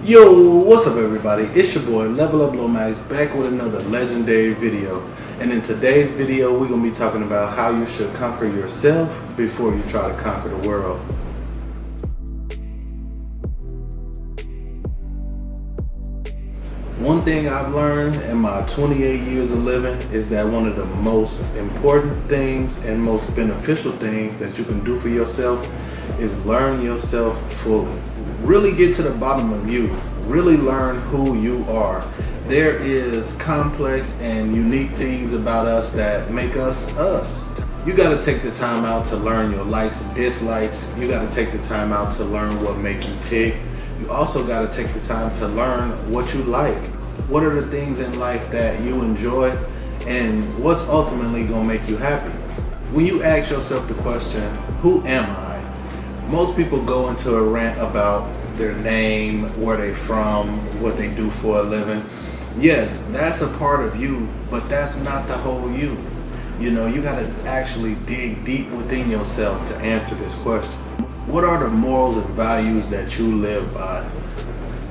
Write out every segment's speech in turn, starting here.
Yo, what's up everybody? It's your boy Level Up Lomax back with another legendary video. And in today's video, we're going to be talking about how you should conquer yourself before you try to conquer the world. One thing I've learned in my 28 years of living is that one of the most important things and most beneficial things that you can do for yourself is learn yourself fully. Really get to the bottom of you. Really learn who you are. There is complex and unique things about us that make us us. You got to take the time out to learn your likes and dislikes. You got to take the time out to learn what make you tick. You also got to take the time to learn what you like. What are the things in life that you enjoy and what's ultimately going to make you happy? When you ask yourself the question, who am I? Most people go into a rant about their name, where they're from, what they do for a living. Yes, that's a part of you, but that's not the whole you. You know, you got to actually dig deep within yourself to answer this question. What are the morals and values that you live by?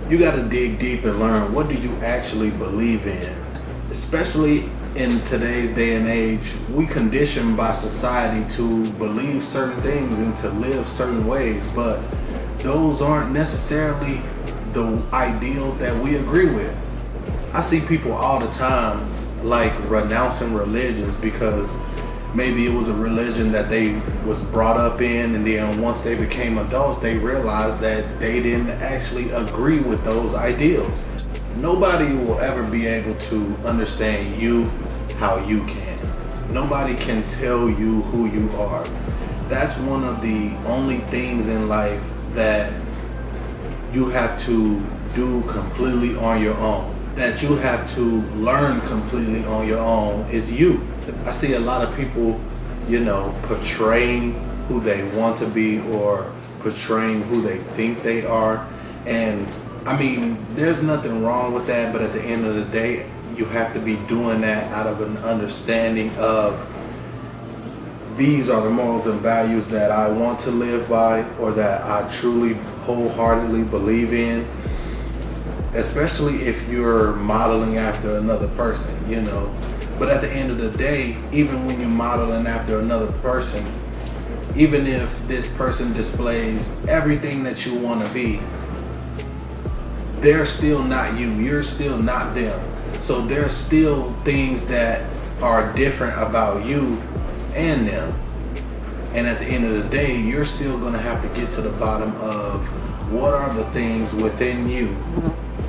You got to dig deep and learn, what do you actually believe in? Especially in today's day and age, we conditioned by society to believe certain things and to live certain ways, but those aren't necessarily the ideals that we agree with. I see people all the time like renouncing religions because maybe it was a religion that they was brought up in, and then once they became adults, they realized that they didn't actually agree with those ideals. Nobody will ever be able to understand you how you can. Nobody can tell you who you are. That's one of the only things in life that you have to do completely on your own, that you have to learn completely on your own, is you. I see a lot of people, portraying who they want to be or portraying who they think they are. And I mean, there's nothing wrong with that, but at the end of the day, you have to be doing that out of an understanding of these are the morals and values that I want to live by, or that I truly wholeheartedly believe in, especially if you're modeling after another person, But at the end of the day, even when you're modeling after another person, even if this person displays everything that you want to be, they're still not you. You're still not them. So there's still things that are different about you and them. And at the end of the day, you're still going to have to get to the bottom of what are the things within you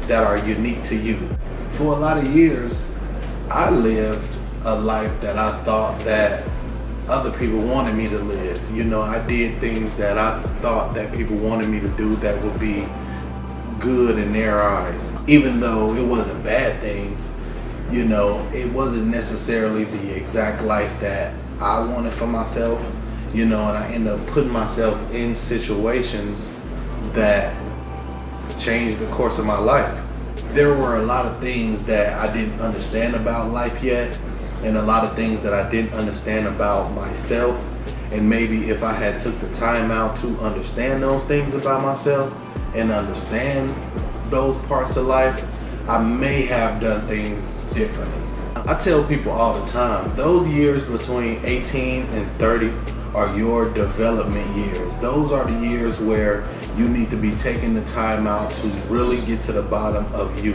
that are unique to you. For a lot of years, I lived a life that I thought that other people wanted me to live. I did things that I thought that people wanted me to do that would be good in their eyes. Even though it wasn't bad things, it wasn't necessarily the exact life that I wanted for myself, and I ended up putting myself in situations that changed the course of my life. There were a lot of things that I didn't understand about life yet, and a lot of things that I didn't understand about myself. And maybe if I had took the time out to understand those things about myself and understand those parts of life, I may have done things differently. I tell people all the time, those years between 18 and 30 are your development years. Those are the years where you need to be taking the time out to really get to the bottom of you,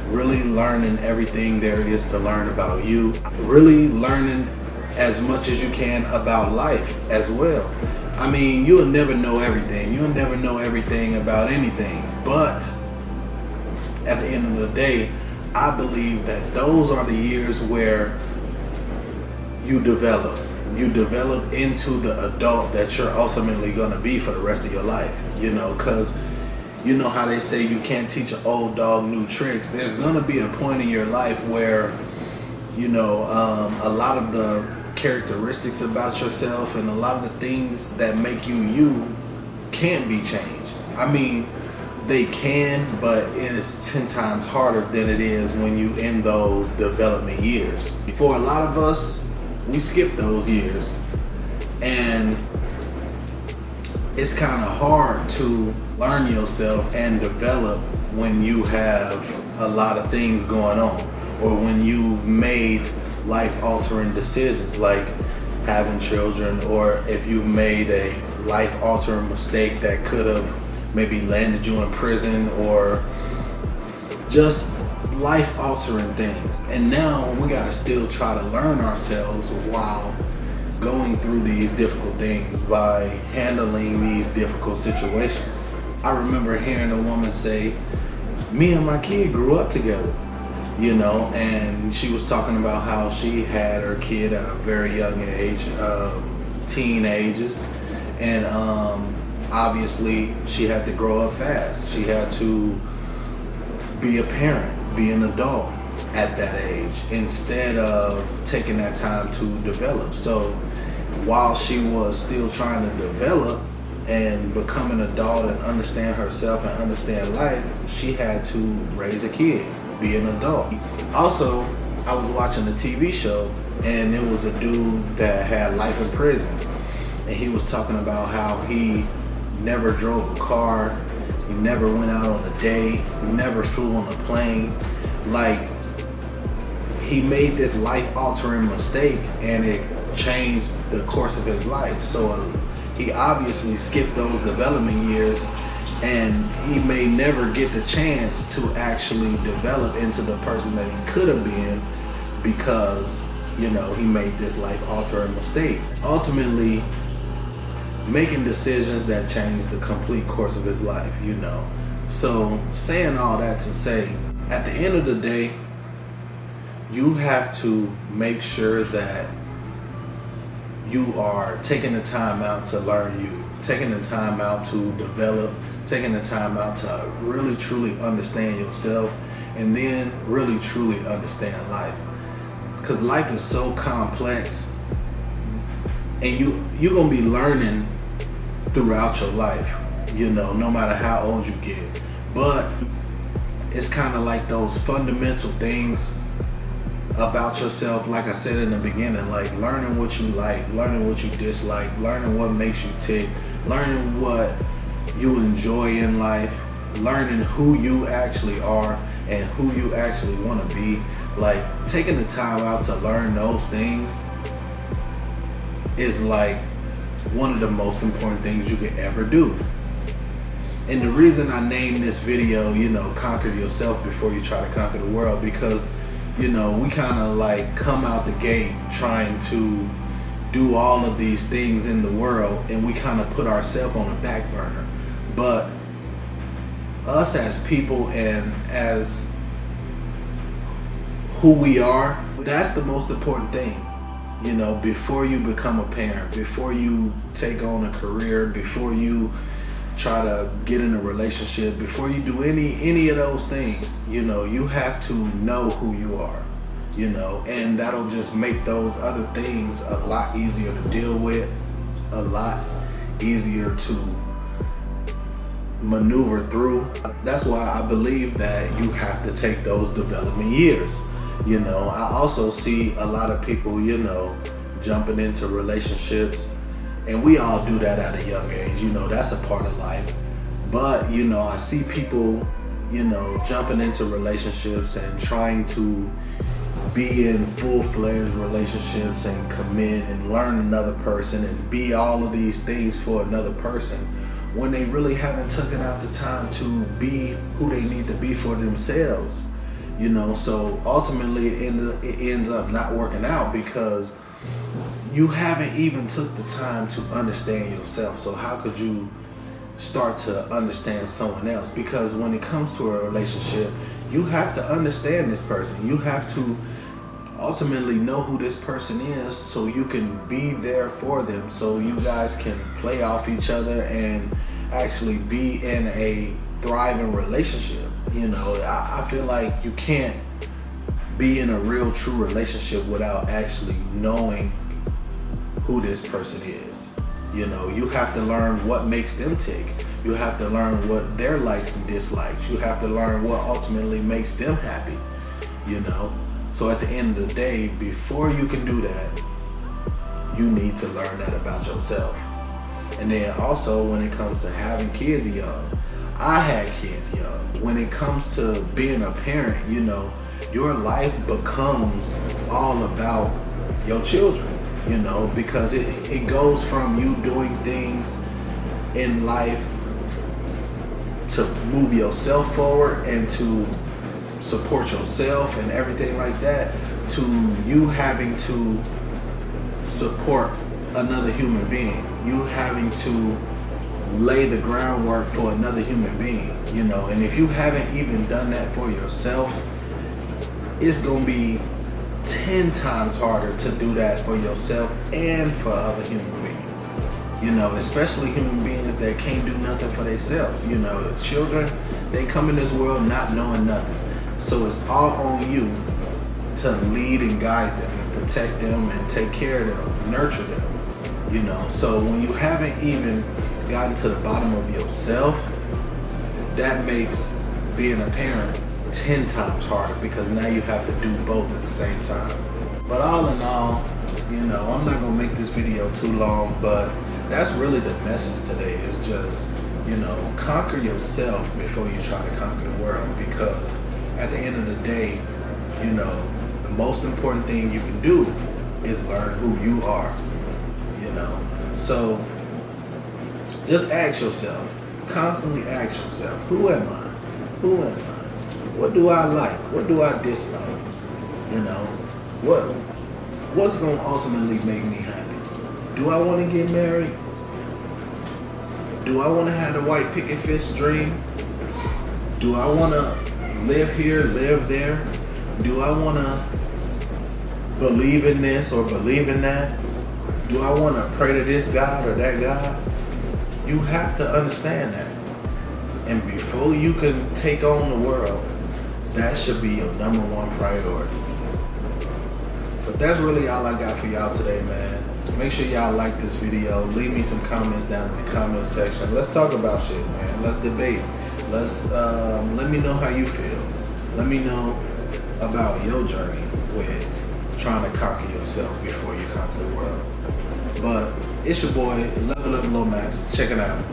really learning everything there is to learn about you, really learning as much as you can about life as well. I mean, you'll never know everything. You'll never know everything about anything. But at the end of the day, I believe that those are the years where you develop. You develop into the adult that you're ultimately going to be for the rest of your life. Because you know how they say you can't teach an old dog new tricks. There's going to be a point in your life where, a lot of the characteristics about yourself and a lot of the things that make you you can't be changed. I mean, they can, but it is 10 times harder than it is when you in those development years. For a lot of us, we skip those years, and it's kind of hard to learn yourself and develop when you have a lot of things going on, or when you've made life-altering decisions like having children, or if you've made a life-altering mistake that could have maybe landed you in prison, or just life-altering things. And now we gotta still try to learn ourselves while going through these difficult things, by handling these difficult situations. I remember hearing a woman say, me and my kid grew up together, you know, and she was talking about how she had her kid at a very young age, teen ages, and obviously she had to grow up fast. She had to be a parent, be an adult at that age, instead of taking that time to develop. So while she was still trying to develop and become an adult and understand herself and understand life, she had to raise a kid, be an adult. Also, I was watching a TV show, and it was a dude that had life in prison, and he was talking about how he never drove a car, he never went out on a date, he never flew on a plane. Like, he made this life-altering mistake, and it changed the course of his life. So he obviously skipped those development years, and he may never get the chance to actually develop into the person that he could have been, because, you know, he made this life-altering mistake. Ultimately, making decisions that changed the complete course of his life, you know. So saying all that to say, at the end of the day, you have to make sure that you are taking the time out to learn you, taking the time out to develop, taking the time out to really truly understand yourself, and then really truly understand life. Because life is so complex, and you're gonna be learning throughout your life, you know, no matter how old you get. But it's kind of like those fundamental things about yourself, like I said in the beginning, like learning what you like, learning what you dislike, learning what makes you tick, learning what you enjoy in life, learning who you actually are and who you actually want to be. Like, taking the time out to learn those things is like one of the most important things you can ever do. And the reason I named this video, you know, Conquer Yourself Before You Try to Conquer the World, because, you know, we kind of like come out the gate trying to do all of these things in the world, and we kind of put ourselves on the back burner. But us as people and as who we are, that's the most important thing. You know, before you become a parent, before you take on a career, before you try to get in a relationship, before you do any of those things, you know, you have to know who you are, you know, and that'll just make those other things a lot easier to deal with, a lot easier to maneuver through. That's why I believe that you have to take those development years. You know, I also see a lot of people, you know, jumping into relationships, and we all do that at a young age, you know, that's a part of life. But, you know, I see people, you know, jumping into relationships and trying to be in full-fledged relationships and commit and learn another person and be all of these things for another person, when they really haven't taken out the time to be who they need to be for themselves. You know, so ultimately it ends up not working out because you haven't even took the time to understand yourself. So how could you start to understand someone else? Because when it comes to a relationship, you have to understand this person. You have to ultimately know who this person is so you can be there for them, so you guys can play off each other and actually be in a thriving relationship. You know, I feel like you can't be in a real true relationship without actually knowing who this person is. You know, you have to learn what makes them tick. You have to learn what their likes and dislikes. You have to learn what ultimately makes them happy, you know. So at the end of the day, before you can do that, you need to learn that about yourself. And then also when it comes to having kids young, I had kids young. When it comes to being a parent, you know, your life becomes all about your children, you know, because it goes from you doing things in life to move yourself forward and to support yourself and everything like that, to you having to support another human being, you having to lay the groundwork for another human being, you know. And if you haven't even done that for yourself, it's gonna be 10 times harder to do that for yourself and for other human beings, you know, especially human beings that can't do nothing for themselves. You know, children, they come in this world not knowing nothing, so it's all on you to lead and guide them and protect them and take care of them, nurture them, you know. So when you haven't even gotten to the bottom of yourself, that makes being a parent 10 times harder, because now you have to do both at the same time. But all in all, you know, I'm not gonna make this video too long, but that's really the message today, is just, you know, conquer yourself before you try to conquer the world, because at the end of the day, you know, the most important thing you can do is learn who you are, you know. So just ask yourself, constantly ask yourself, who am I? Who am I? What do I like? What do I dislike? You know, what's going to ultimately make me happy? Do I want to get married? Do I want to have the white picket fence dream? Do I want to live here, live there? Do I want to believe in this or believe in that? Do I want to pray to this God or that God? You have to understand that. And before you can take on the world, that should be your number one priority. But that's really all I got for y'all today, man. Make sure y'all like this video. Leave me some comments down in the comment section. Let's talk about shit, man. Let's debate. Let's let me know how you feel. Let me know about your journey with trying to conquer yourself before you conquer the world. But it's your boy, Level Up Lomax. Check it out.